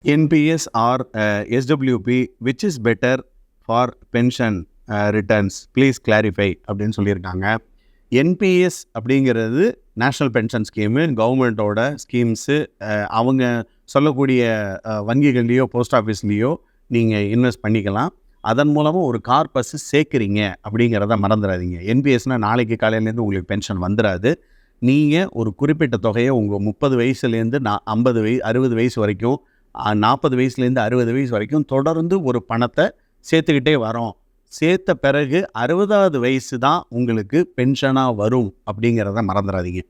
NPS or SWP, which is better for pension returns? Please clarify அப்படின்னு சொல்லியிருக்காங்க. NPS அப்படிங்கிறது national pension scheme, கவர்மெண்ட்டோட schemes. அவங்க சொல்லக்கூடிய வங்கிகள்லேயோ போஸ்ட் ஆஃபீஸ்லேயோ நீங்கள் இன்வெஸ்ட் பண்ணிக்கலாம். அதன் மூலமாக ஒரு கார்பஸ் சேர்க்குறீங்க அப்படிங்கிறத மறந்துடாதீங்க. என்பிஎஸ்னால் நாளைக்கு காலையிலேருந்து உங்களுக்கு பென்ஷன் வந்துடாது. நீங்கள் ஒரு குறிப்பிட்ட தொகையை உங்கள் 30 வயசுலேருந்து 60 வயசு வரைக்கும், 40 வயசுலேருந்து 60 வயசு வரைக்கும் தொடர்ந்து ஒரு பணத்தை சேர்த்துக்கிட்டே வரோம். சேர்த்த பிறகு 60வது வயசு தான் உங்களுக்கு பென்ஷனாக வரும் அப்படிங்கிறத மறந்துடாதீங்க.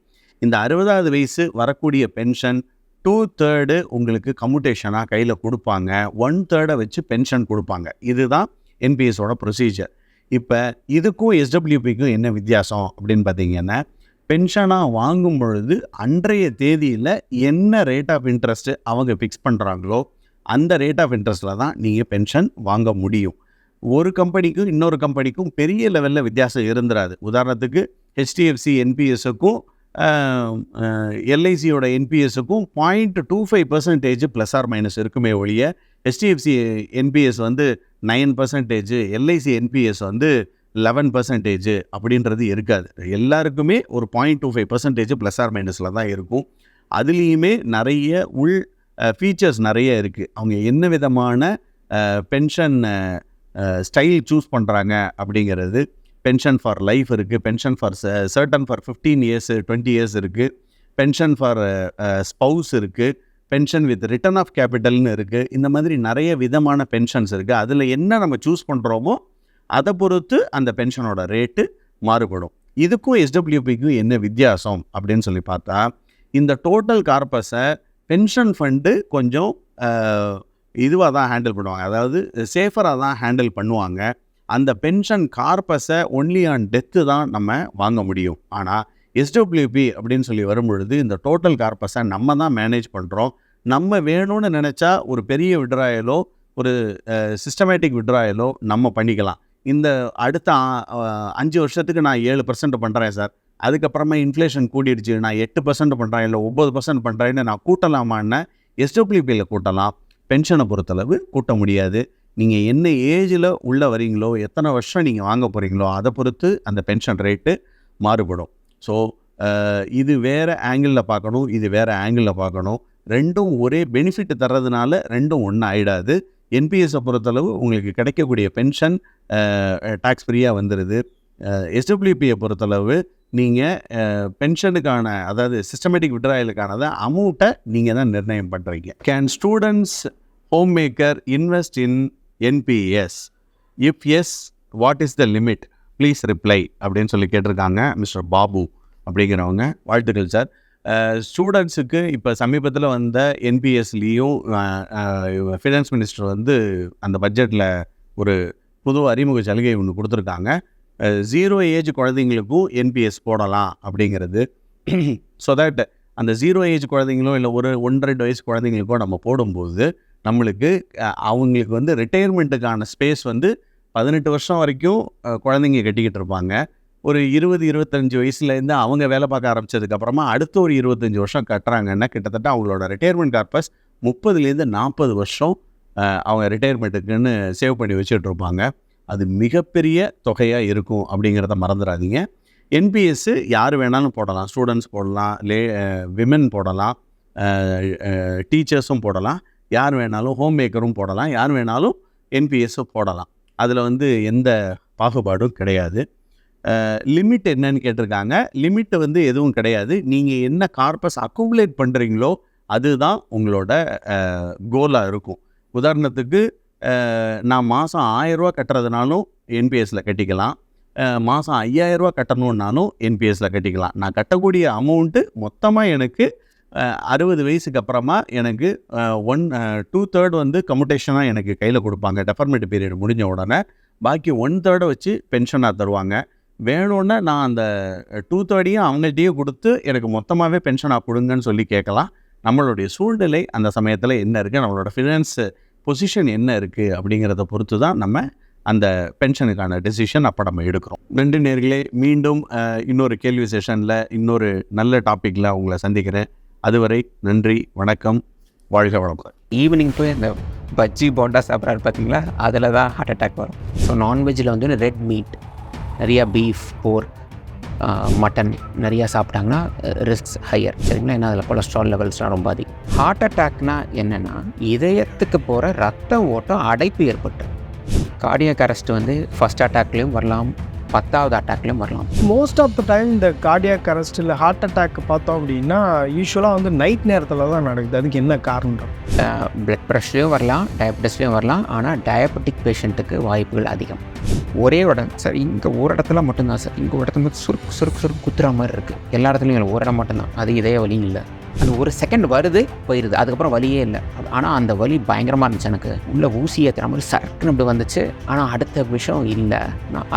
இந்த 60வது வயசு வரக்கூடிய பென்ஷன் 2/3 உங்களுக்கு கம்யூட்டேஷனாக கையில் கொடுப்பாங்க, 1/3 வச்சு பென்ஷன் கொடுப்பாங்க. இதுதான் என்பிஎஸோட ப்ரொசீஜர். இப்போ இதுக்கும் எஸ்டபிள்யூபிக்கும் என்ன வித்தியாசம் அப்படின்னு பார்த்தீங்கன்னா, பென்ஷனாக வாங்கும் பொழுது அன்றைய தேதியில் என்ன ரேட் ஆஃப் இன்ட்ரெஸ்ட்டு அவங்க ஃபிக்ஸ் பண்ணுறாங்களோ அந்த ரேட் ஆஃப் இன்ட்ரெஸ்ட்டில் தான் நீங்கள் பென்ஷன் வாங்க முடியும். ஒரு கம்பெனிக்கும் இன்னொரு கம்பெனிக்கும் பெரிய லெவலில் வித்தியாசம் இருந்துராது. உதாரணத்துக்கு ஹெச்டிஎஃப்சி என்பிஎஸ்ஸுக்கும் எல்ஐசியோட என்பிஎஸ்ஸுக்கும் 0.25% ப்ளஸ் ஆர் மைனஸ் இருக்குமே ஒழிய, ஹெச்டிஎஃப்சி என்பிஎஸ் வந்து 9%, எல்ஐசி என்பிஎஸ் வந்து 11% அப்படின்றது இருக்காது. எல்லாருக்குமே ஒரு 0.25% ப்ளஸ் ஆர் மைனஸில் தான் இருக்கும். அதுலேயுமே நிறைய ஃபீச்சர்ஸ் நிறைய இருக்குது. அவங்க என்ன விதமான பென்ஷன் ஸ்டைல் சூஸ் பண்ணுறாங்க அப்படிங்கிறது. பென்ஷன் ஃபார் லைஃப் இருக்குது, pension for certain for 15 years 20 years இருக்குது, பென்ஷன் ஃபார் ஸ்பவுஸ் இருக்குது, பென்ஷன் வித் ரிட்டர்ன் ஆஃப் கேபிட்டல்னு இருக்குது. இந்த மாதிரி நிறைய விதமான பென்ஷன்ஸ் இருக்குது. அதில் என்ன நம்ம சூஸ் பண்ணுறோமோ அதை பொறுத்து அந்த பென்ஷனோட ரேட்டு மாறுபடும். இதுக்கும் எஸ்டபிள்யூபிக்கும் என்ன வித்தியாசம் அப்படின்னு சொல்லி பார்த்தா, இந்த டோட்டல் கார்பஸை பென்ஷன் ஃபண்டு கொஞ்சம் இதுவாக தான் ஹேண்டில் பண்ணுவாங்க, அதாவது சேஃபராக தான் ஹேண்டில் பண்ணுவாங்க. அந்த பென்ஷன் கார்பஸை ஒன்லி ஆன் டெத்து தான் நம்ம வாங்க முடியும். ஆனால் எஸ்டபிள்யூபி அப்படின்னு சொல்லி வரும்பொழுது இந்த டோட்டல் கார்பஸை நம்ம தான் மேனேஜ் பண்ணுறோம். நம்ம வேணும்னு நினச்சா ஒரு பெரிய விட்ராயலோ ஒரு சிஸ்டமேட்டிக் விட்ராயலோ நம்ம பண்ணிக்கலாம். இந்த அடுத்த 5 வருஷத்துக்கு நான் 7% பண்ணுறேன் சார், அதுக்கப்புறமா இன்ஃப்ளேஷன் கூட்டிடுச்சு, நான் 8% பண்ணுறேன் இல்லை 9% பண்ணுறேன்னு நான் கூட்டலாமான்னு எஸ்டபிள்யூபியில் கூட்டலாம். பென்ஷனை பொறுத்தளவு கூட்ட முடியாது. நீங்கள் என்ன ஏஜில் உள்ள வரீங்களோ, எத்தனை வருஷம் நீங்கள் வாங்க போகிறீங்களோ அதை பொறுத்து அந்த பென்ஷன் ரேட்டு மாறுபடும். ஸோ இது வேறு ஆங்கிளில் பார்க்கணும், இது வேறு ஆங்கிளில் பார்க்கணும். ரெண்டும் ஒரே பெனிஃபிட் தர்றதுனால ரெண்டும் ஒன்றும் ஆகிடாது. என்பிஎஸை பொறுத்தளவு உங்களுக்கு கிடைக்கக்கூடிய பென்ஷன் டேக்ஸ் ஃப்ரீயாக வந்துடுது. எஸ்டபிள்யூபியை பொறுத்தளவு நீங்கள் பென்ஷனுக்கான, அதாவது சிஸ்டமேட்டிக் விட்ராயலுக்கானதை அமௌண்ட்டை நீங்கள் தான் நிர்ணயம் பண்ணுறீங்க. Can students home maker invest in NPS? If yes, what is the limit? Please reply அப்படின்னு சொல்லி கேட்டிருக்காங்க மிஸ்டர் பாபு அப்படிங்கிறவங்க. வாழ்த்துக்கள் சார். ஸ்டூடெண்ட்ஸுக்கு இப்போ சமீபத்தில் வந்த என்பிஎஸ்லேயும் ஃபினான்ஸ் மினிஸ்டர் வந்து அந்த பட்ஜெட்டில் ஒரு புது அறிமுக சலுகை ஒன்று கொடுத்துருக்காங்க. 0 ஏஜ் குழந்தைங்களுக்கும் என்பிஎஸ் போடலாம் அப்படிங்கிறது. ஸோ தட் அந்த 0 ஏஜ் குழந்தைங்களோ இல்லை ஒரு 1-2 வயசு குழந்தைங்களுக்கோ நம்ம போடும்போது நம்மளுக்கு அவங்களுக்கு வந்து ரிட்டையர்மெண்ட்டுக்கான ஸ்பேஸ் வந்து 18 வருஷம் வரைக்கும் குழந்தைங்க கட்டிக்கிட்டு இருப்பாங்க. ஒரு 20-25 வயசுலேருந்து அவங்க வேலை பார்க்க ஆரம்பித்ததுக்கப்புறமா அடுத்த ஒரு 25 வருஷம் கட்டுறாங்கன்னா கிட்டத்தட்ட அவங்களோட ரிட்டையர்மெண்ட் கார்பஸ் 30லேருந்து 40 வருஷம் அவங்க ரிட்டையர்மெண்ட்டுக்குன்னு சேவ் பண்ணி வச்சுட்ருப்பாங்க. அது மிகப்பெரிய தொகையாக இருக்கும் அப்படிங்கிறத மறந்துடாதீங்க. என்பிஎஸ்ஸு யார் வேணாலும் போடலாம். ஸ்டூடெண்ட்ஸ் போடலாம், விமென் போடலாம், டீச்சர்ஸும் போடலாம், யார் வேணாலும் ஹோம் மேக்கரும் போடலாம், யார் வேணாலும் என்பிஎஸ்ஸும் போடலாம். அதில் வந்து எந்த பாகுபாடும் கிடையாது. லிமிட் என்னன்னு கேட்டிருக்காங்க. லிமிட் வந்து எதுவும் கிடையாது. நீங்கள் என்ன கார்பஸ் அக்குமுலேட் பண்ணுறீங்களோ அதுதான் உங்களோட கோலாக இருக்கும். உதாரணத்துக்கு நான் மாதம் 1000 ரூபா கட்டுறதுனாலும் என்பிஎஸில் கட்டிக்கலாம், மாதம் 5000 ரூபா கட்டணுன்னாலும் என்பிஎஸில் கட்டிக்கலாம். நான் கட்டக்கூடிய அமௌண்ட்டு மொத்தமாக எனக்கு 60 வயசுக்கு அப்புறமா எனக்கு 2/3 வந்து கம்யூட்டேஷனாக எனக்கு கையில் கொடுப்பாங்க. டெஃபர்மெண்ட் பீரியட் முடிஞ்ச உடனே பாக்கி 1/3 வச்சு பென்ஷனாக தருவாங்க. வேணும்னா நான் அந்த 2/3 அவங்கள்ட்டையே கொடுத்து எனக்கு மொத்தமாகவே பென்ஷனாக கொடுங்கன்னு சொல்லி கேட்கலாம். நம்மளுடைய சூழ்நிலை அந்த சமயத்தில் என்ன இருக்குது, நம்மளோட ஃபினான்ஸ் பொசிஷன் என்ன இருக்குது அப்படிங்கிறத பொறுத்து தான் நம்ம அந்த பென்ஷனுக்கான டெசிஷன் அப்போ நம்ம எடுக்கிறோம். ரெண்டு நேர்களே, மீண்டும் இன்னொரு கேள்வி செஷனில் இன்னொரு நல்ல டாப்பிக்கில் உங்களை சந்திக்கிறேன். அதுவரை நன்றி, வணக்கம். வாழ்க வளமுடன். ஈவினிங் போய் இந்த பஜ்ஜி போண்டா சாப்பிட்றாரு பார்த்தீங்களா, அதில் தான் ஹார்ட் அட்டாக் வரும். ஸோ நான்வெஜ்ஜில் வந்து ரெட் மீட் நிறையா பீஃப், போர்க், மட்டன் நிறையா சாப்பிட்டாங்கன்னா ரிஸ்க்ஸ் ஹையர், சரிங்களா? ஏன்னா அதில் கொலஸ்ட்ரால் லெவல்ஸ்லாம் ரொம்ப அதிகம். ஹார்ட் அட்டாக்னா என்னென்னா இதயத்துக்கு போகிற ரத்த ஓட்டம் அடைப்பு ஏற்பட்டு. கார்டியாக் அரெஸ்ட் வந்து ஃபஸ்ட் அட்டாக்லேயும் வரலாம், 10வது அட்டாக்லேயும் வரலாம். மோஸ்ட் ஆஃப் த டைம் இந்த கார்டியாக் அரெஸ்ட் இல்லை ஹார்ட் அட்டாக் பார்த்தோம் அப்படின்னா யூஸ்வலாக வந்து நைட் நேரத்தில் தான் நடக்குது. அதுக்கு என்ன காரணம்? பிளட் ப்ரெஷர்லேயும் வரலாம், டயபெட்டிஸ்லேயும் வரலாம். ஆனால் டயபெட்டிக் பேஷண்ட்டுக்கு வாய்ப்புகள் அதிகம். ஒரே இடம் சார், இங்கே ஒரு இடத்துல மட்டும்தான் சார், இங்கே ஒரு இடத்துல மட்டும் சுருக்கு குத்துற மாதிரி இருக்குது. எல்லா இடத்துலையும் இல்லை, ஒரு இடம் மட்டும்தான். அது இதய வலி இல்லை. அது ஒரு செகண்ட் வருது போயிடுது, அதுக்கப்புறம் வலியே இல்லை. ஆனால் அந்த வலி பயங்கரமாக இருந்துச்சு. எனக்கு உள்ள ஊசி ஏற்றுற மாதிரி சரக்குன்னு அப்படி வந்துச்சு. ஆனால் அடுத்த விஷயம் இல்லை,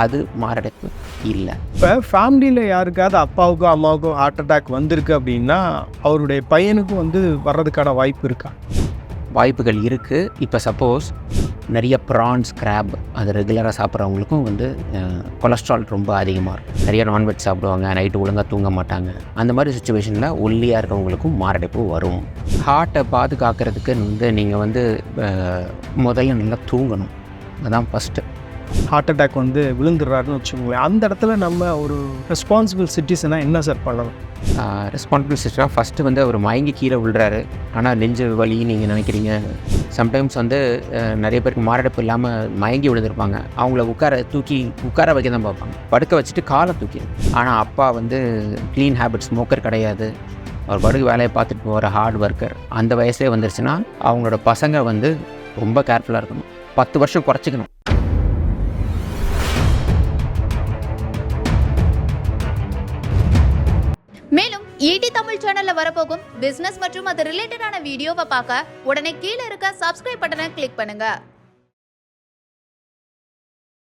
அது மாரடைப்பு இல்லை. இப்போ ஃபேமிலியில் யாருக்காவது அப்பாவுக்கோ அம்மாவுக்கோ ஹார்ட் அட்டாக் வந்திருக்கு அப்படின்னா அவருடைய பையனுக்கும் வந்து வர்றதுக்கான வாய்ப்பு இருக்கா? வாய்ப்புகள் இருக்குது. இப்போ சப்போஸ் நிறைய ப்ரான்ஸ், கிராப் அது ரெகுலராக சாப்பிட்றவங்களுக்கும் வந்து கொலஸ்ட்ரால் ரொம்ப அதிகமாக இருக்கும். நிறைய நான்வெஜ் சாப்பிடுவாங்க, நைட்டு ஒழுங்காக தூங்க மாட்டாங்க. அந்த மாதிரி சுச்சுவேஷனில் ஒல்லியாக இருக்கிறவங்களுக்கும் மாரடைப்பு வரும். ஹார்ட்டை பாதுகாக்கிறதுக்கு வந்து நீங்கள் வந்து முதல்ல நல்லா தூங்கணும். அதுதான் ஃபஸ்ட்டு. ஹார்ட் அட்டாக் வந்து விழுந்துடுறாருன்னு வச்சுக்கோங்களேன், அந்த இடத்துல நம்ம ஒரு ரெஸ்பான்சிபிள் சிட்டிசனாக என்ன சார் பண்ணணும்? ரெஸ்பான்சிபிள் சிஸ்டராக ஃபஸ்ட்டு வந்து அவர் மயங்கி கீழே விழுறாரு, ஆனால் நெஞ்சு வலி நீங்கள் நினைக்கிறீங்க. சம்டைம்ஸ் வந்து நிறைய பேருக்கு மாரடைப்பு இல்லாமல் மயங்கி விழுந்திருப்பாங்க. அவங்கள உட்கார வைக்க தான் பார்ப்பாங்க, படுக்க வச்சுட்டு காலை தூக்கி. ஆனால் அப்பா வந்து க்ளீன் ஹேபிட், ஸ்மோக்கர் கிடையாது, அவர் படுக்க வேலையை பார்த்துட்டு போகிற ஹார்ட் ஒர்க்கர். அந்த வயசே வந்துருச்சுன்னா அவங்களோட பசங்க வந்து ரொம்ப கேர்ஃபுல்லாக இருக்கணும். 10 வருஷம் குறைச்சிக்கணும். மேலும் ஈடி தமிழ் சேனல்ல வரப்போகும் பிசினஸ் மற்றும் அது ரிலேட்டடான வீடியோவை பார்க்க உடனே கீழே இருக்க சப்ஸ்கிரைப் பட்டனை கிளிக் பண்ணுங்க.